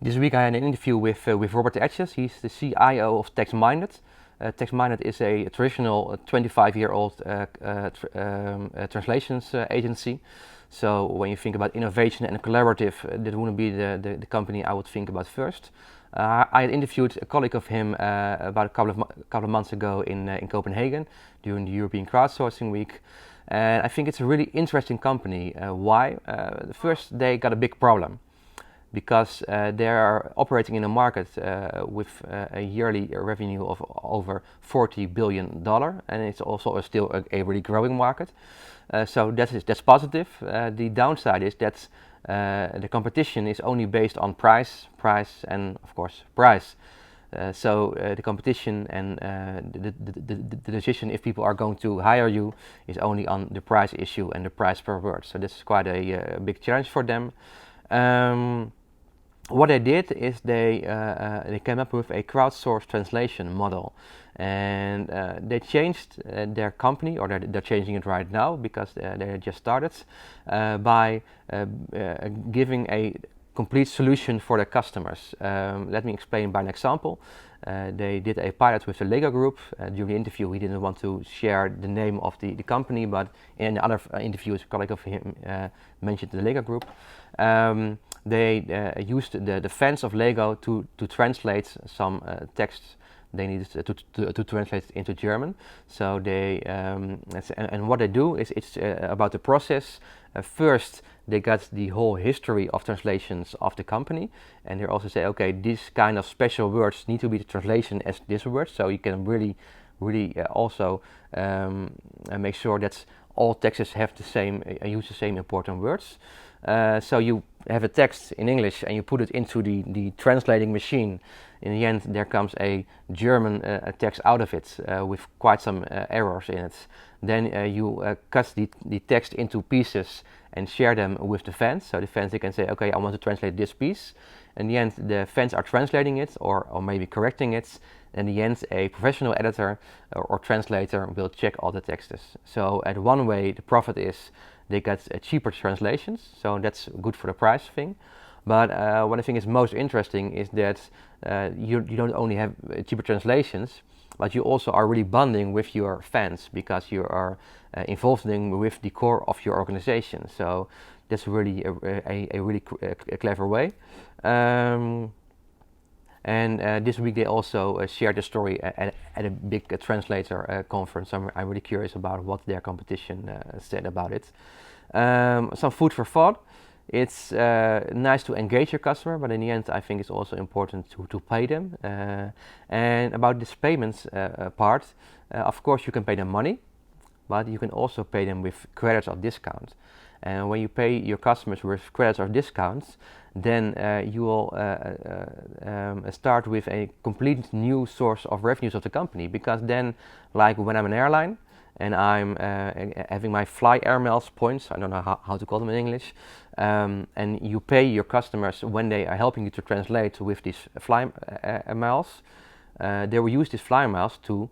This week I had an interview with Robert Etches. He's the CIO of Textminded. Textminded is a traditional 25-year-old translations agency. So when you think about innovation and collaborative, that wouldn't be the company I would think about first. I had interviewed a colleague of him about a couple of months ago in Copenhagen during the European Crowdsourcing Week. And I think it's a really interesting company. Why? First, they got a big problem, because they are operating in a market with a yearly revenue of over $40 billion, and it's also still a really growing market. So that's positive. The downside is that the competition is only based on price, and of course price. So the competition and the decision if people are going to hire you is only on the price issue and the price per word. So this is quite a big challenge for them. What they did is they came up with a crowdsourced translation model, and they changed their company, or they're changing it right now because they just started, by giving a complete solution for their customers. Let me explain by an example. They did a pilot with the Lego Group. During the interview, he didn't want to share the name of the company, but in other interviews, a colleague of him mentioned the Lego Group. They used the fans of Lego to translate some texts they needed to translate into German. So they and what they do is it's about the process. First, they got the whole history of translations of the company, and they also say, okay, these kind of special words need to be the translation as this word. So you can really also make sure that all texts have the same use the same important words. So you have a text in English and you put it into the translating machine. In the end, there comes a German text out of it with quite some errors in it. Then you cut the text into pieces and share them with the fans. So the fans, they can say, okay, I want to translate this piece. In the end, the fans are translating it or maybe correcting it. In the end, a professional editor or translator will check all the texts. So at one way, the profit is they get cheaper translations, so that's good for the price thing. But what I think is most interesting is that you don't only have cheaper translations, but you also are really bonding with your fans because you are involved with the core of your organization. So that's really a really clever way. And this week they also shared the story at a big translator conference. I'm really curious about what their competition said about it. Some food for thought. It's nice to engage your customer, but in the end I think it's also important to pay them. And about this payments part, of course you can pay them money, but you can also pay them with credits or discounts. And when you pay your customers with credits or discounts, then you will start with a complete new source of revenues of the company. Because then, like when I'm an airline and I'm having my fly air miles points, I don't know how to call them in English, and you pay your customers when they are helping you to translate with these fly miles, they will use these fly miles to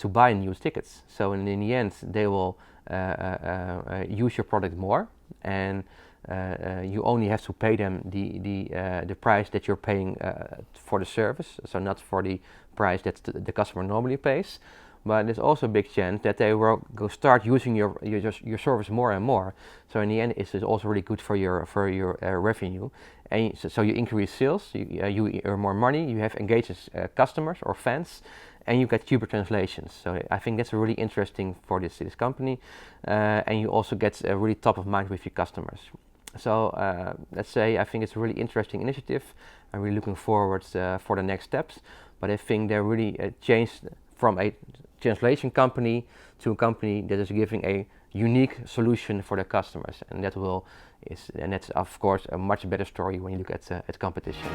buy new tickets. So in the end, they will use your product more, and you only have to pay them the price that you're paying for the service, so not for the price that the customer normally pays. But there's also a big chance that they will go start using your service more and more. So in the end, it's also really good for your revenue, and so you increase sales, you earn more money, you have engaged customers or fans, and you get cheaper translations. So I think that's really interesting for this company, and you also get really top of mind with your customers. So let's say I think it's a really interesting initiative. I'm really looking forward for the next steps. But I think they really changed from a translation company to a company that is giving a unique solution for their customers, and that's of course a much better story when you look at competition.